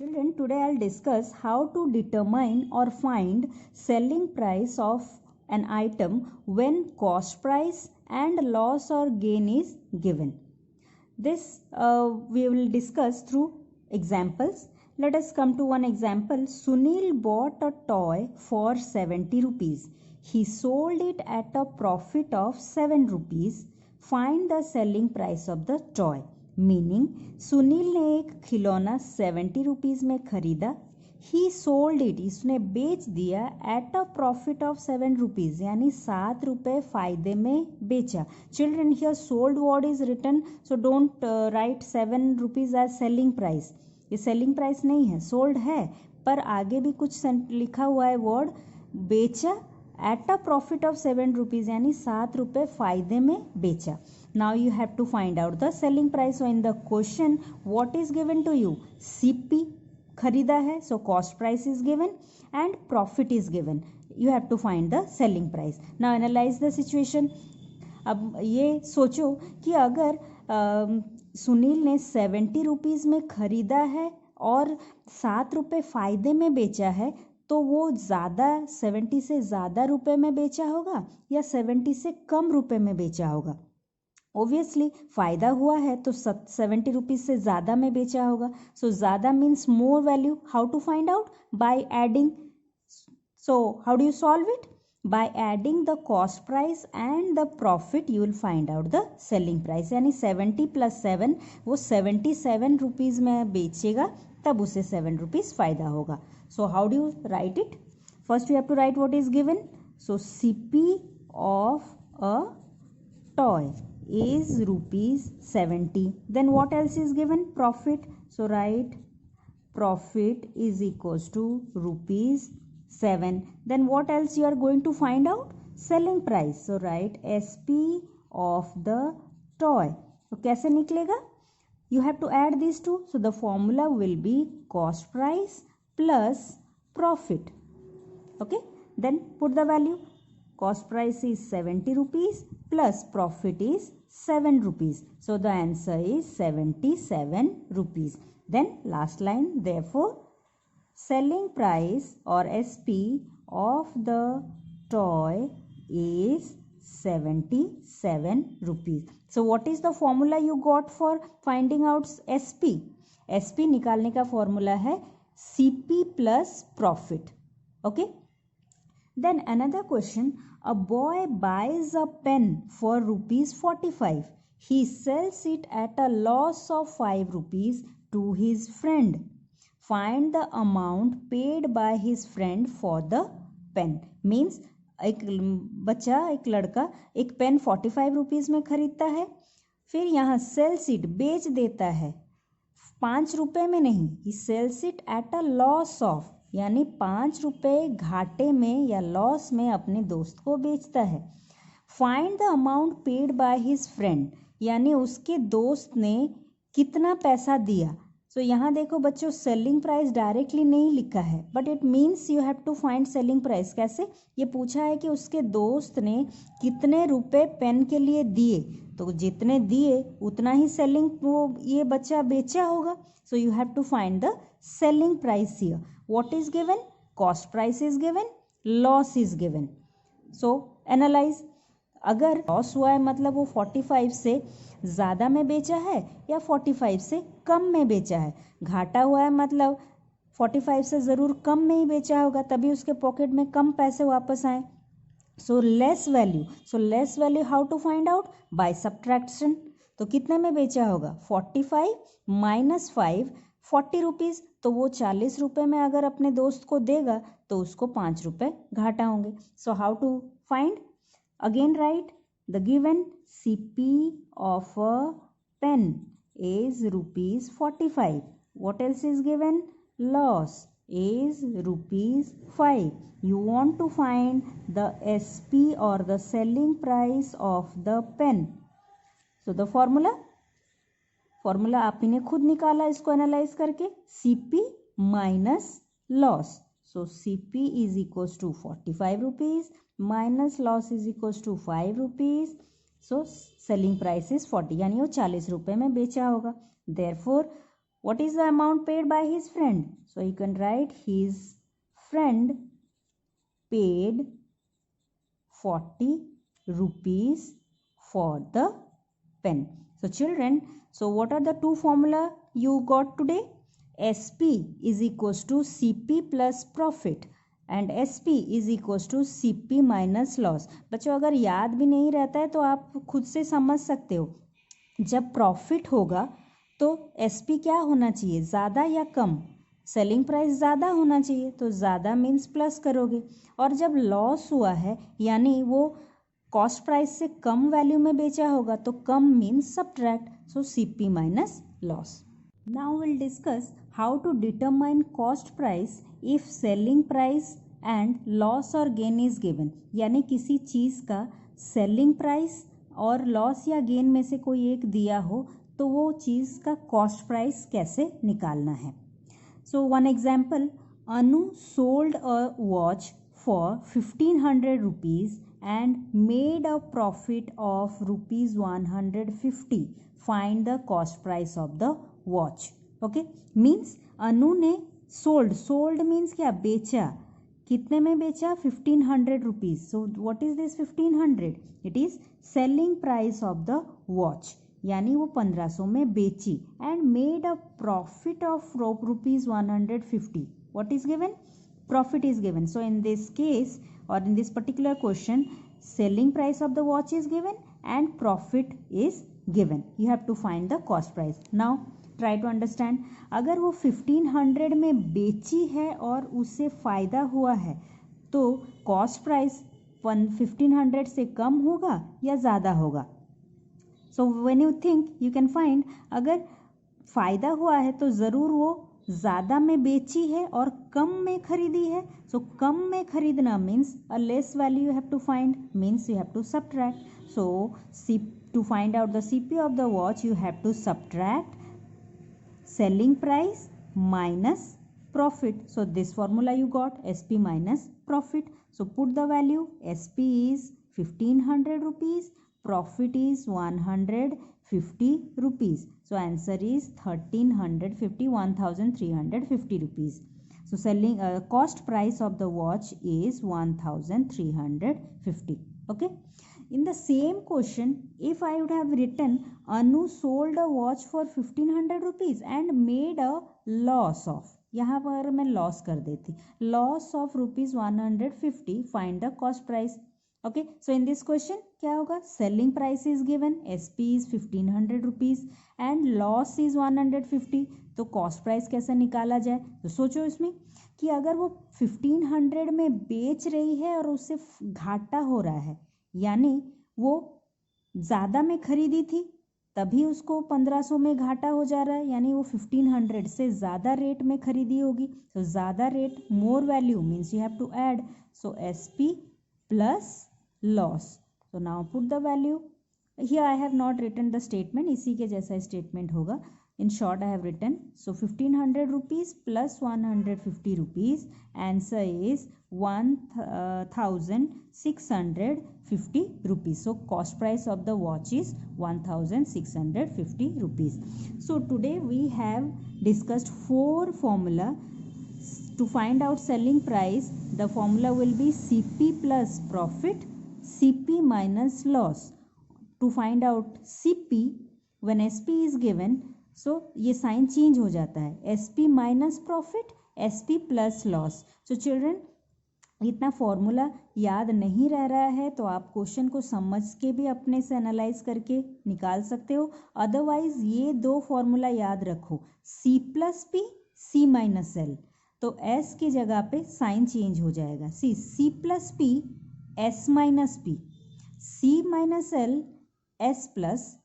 Children, today I'll discuss how to determine or find selling price of an item when cost price and loss or gain is given. This we will discuss through examples. Let us come to one example. Sunil bought a toy for 70 rupees. He sold it at a profit of 7 rupees. Find the selling price of the toy. Meaning Sunil ने एक खिलौना 70 rupees में खरीदा. ही sold it, इसने बेच दिया at a profit of 7 rupees, यानी 7 रुपये फ़ायदे में बेचा. Children, here sold word is written, so don't write 7 rupees as selling price. ये सेलिंग प्राइस नहीं है, सोल्ड है, पर आगे भी कुछ लिखा हुआ है वर्ड बेचा eight a profit of 7 rupees, यानी 7 रुपये फ़ायदे में बेचा. Now you have to find out the selling price. So in the question, what is given to you? CP खरीदा है, so cost price is given and profit is given. You have to find the selling price. Now analyze the situation. अब ये सोचो कि अगर सुनील ने 70 rupees में खरीदा है और 7 रुपये फ़ायदे में बेचा है, तो वो ज़्यादा 70 से ज़्यादा रुपये में बेचा होगा या 70 से कम रुपये में बेचा होगा. ओबियसली फ़ायदा हुआ है तो 70 रुपीज़ से ज़्यादा में बेचा होगा. सो ज़्यादा means more value. How to find out? By adding. So how do you solve it? By adding the cost price and the profit you will find out the selling price. यानी 70 + 7, वो 77 rupees में बेचेगा, तब उसे 7 rupees फ़ायदा होगा. So how do you write it? First you have to write what is given. So CP of a toy is rupees 70. Then what else is given? Profit. So write profit is equals to rupees 7. Then what else you are going to find out? Selling price. So write SP of the toy. तो कैसे निकलेगा? You have to add these two. So the formula will be cost price plus profit. Okay. Then put the value. Cost price is 70 rupees plus profit is 7 rupees. So the answer is 77 rupees. Then last line, therefore selling price or SP of the toy is 77 rupees. So what is the formula you got for finding out SP? SP निकालने का formula है CP plus profit. Okay. Then another question. A boy buys a pen for rupees 45. He sells it at a loss of 5 rupees to his friend. Find the amount paid by his friend for the pen. Means एक बच्चा, एक लड़का एक pen 45 rupees में खरीदता है, फिर यहाँ सेल्स इट बेच देता है 5 रुपये में नहीं. He sells it at a loss of, यानी 5 रुपये घाटे में या लॉस में अपने दोस्त को बेचता है. Find the amount paid by his friend, यानी उसके दोस्त ने कितना पैसा दिया. सो यहाँ देखो बच्चों, सेलिंग प्राइस डायरेक्टली नहीं लिखा है, but it means you have to find selling price. कैसे? ये पूछा है कि उसके दोस्त ने कितने रुपए पेन के लिए दिए, तो जितने दिए उतना ही सेलिंग वो ये बच्चा बेचा होगा. So you have to find the selling price here. What is given? Cost price is given, loss is given. So analyze. अगर लॉस हुआ है मतलब वो 45 से ज़्यादा में बेचा है या 45 से कम में बेचा है. घाटा हुआ है मतलब 45 से ज़रूर कम में ही बेचा होगा, तभी उसके पॉकेट में कम पैसे वापस आए. So less value. So less value how to find out? By subtraction. तो कितने में बेचा होगा? 45 - 5, 40 रुपीज़. तो वो 40 रुपये में अगर अपने दोस्त को देगा तो उसको 5 रुपये घाटा होंगे. So how to find? Again write the given CP of a pen is rupees 45. what else is given? Loss is rupees 5. You want to find the SP or the selling price of the pen. So the formula आप ही ने खुद निकाला इसको analyse करके. CP minus loss. So CP is equals to 45 rupees minus loss is equals to 5 rupees. So selling price is 40, यानी वो 40 रुपये में बेचा होगा. Therefore what is the amount paid by his friend? So you can write his friend paid 40 rupees for the pen. So children, so what are the two formula you got today? SP is equals to CP plus profit and SP is equals to CP minus loss. बच्चों अगर याद भी नहीं रहता है तो आप खुद से समझ सकते हो. जब प्रॉफिट होगा तो SP क्या होना चाहिए, ज़्यादा या कम? सेलिंग प्राइस ज़्यादा होना चाहिए, तो ज़्यादा मीन्स प्लस करोगे. और जब लॉस हुआ है यानी वो कॉस्ट प्राइस से कम वैल्यू में बेचा होगा तो come means subtract. So CP minus loss. Now we'll discuss how to determine cost price if selling price and loss or gain is given. यानी किसी चीज़ का सेलिंग प्राइस और लॉस या गेन में से कोई एक दिया हो तो वो चीज़ का कॉस्ट प्राइस कैसे निकालना है. So one example, Anu sold a watch for 1500 rupees and made a profit of rupees 150. Find the cost price of the watch. Okay, means Anu ने सोल्ड मीन्स क्या, बेचा. कितने में बेचा? 1500 rupees. So what is this 1500? It is selling price of the watch, यानी वो 1500 में बेची. And made a profit of rupees 150. What is given? Profit is given. So in this case और in this particular question selling price of the watch is given and profit is given. You have to find the cost price. Now try to understand. अगर वो 1500 में बेची है और उससे फ़ायदा हुआ है तो कॉस्ट प्राइस 1500 से कम होगा या ज़्यादा होगा? So when you think you can find, अगर फ़ायदा हुआ है तो ज़रूर वो ज़्यादा में बेची है और कम में खरीदी है. सो कम में खरीदना means a less value you have to find, means you have to subtract. So to find out the CP of the watch you have to subtract selling price minus profit. So this formula you got, SP minus profit. So put the value. SP is 1500 rupees, profit is 150 rupees. So answer is 1350 rupees. So selling cost price of the watch is 1350. Okay. In the same question, if I would have written Anu sold a watch for 1500 rupees and made a loss of, यहाँ पर मैं loss कर देती, loss of rupees 150. Find the cost price. Okay, so in this question क्या होगा? Selling price is given, SP is 1500 rupees and loss is 150. तो cost price कैसे निकाला जाए? तो सोचो इसमें कि अगर वो 1500 में बेच रही है और उससे घाटा हो रहा है, यानी वो ज़्यादा में खरीदी थी तभी उसको 1500 में घाटा हो जा रहा है, यानी वो 1500 से ज़्यादा रेट में खरीदी होगी. तो ज़्यादा rate, more value means you have to add. So SP plus loss. So now put the value. Here I have not written the statement, इसी के जैसा स्टेटमेंट होगा. In short, I have written, so 1500 rupees plus 150 rupees, answer is 1650 rupees. So cost price of the watch is 1650 rupees. So today we have discussed 4 formula to find out selling price. The formula will be CP plus profit, CP minus loss. To find out CP, when SP is given, सो ये sign change हो जाता है, SP minus profit, SP plus loss. So children, इतना formula याद नहीं रह रहा है तो आप क्वेश्चन को समझ के भी अपने से एनालाइज करके निकाल सकते हो. अदरवाइज ये 2 फॉर्मूला याद रखो, C plus P, C minus L. तो S की जगह पे साइन चेंज हो जाएगा. C plus P, S minus P, C minus L, S plus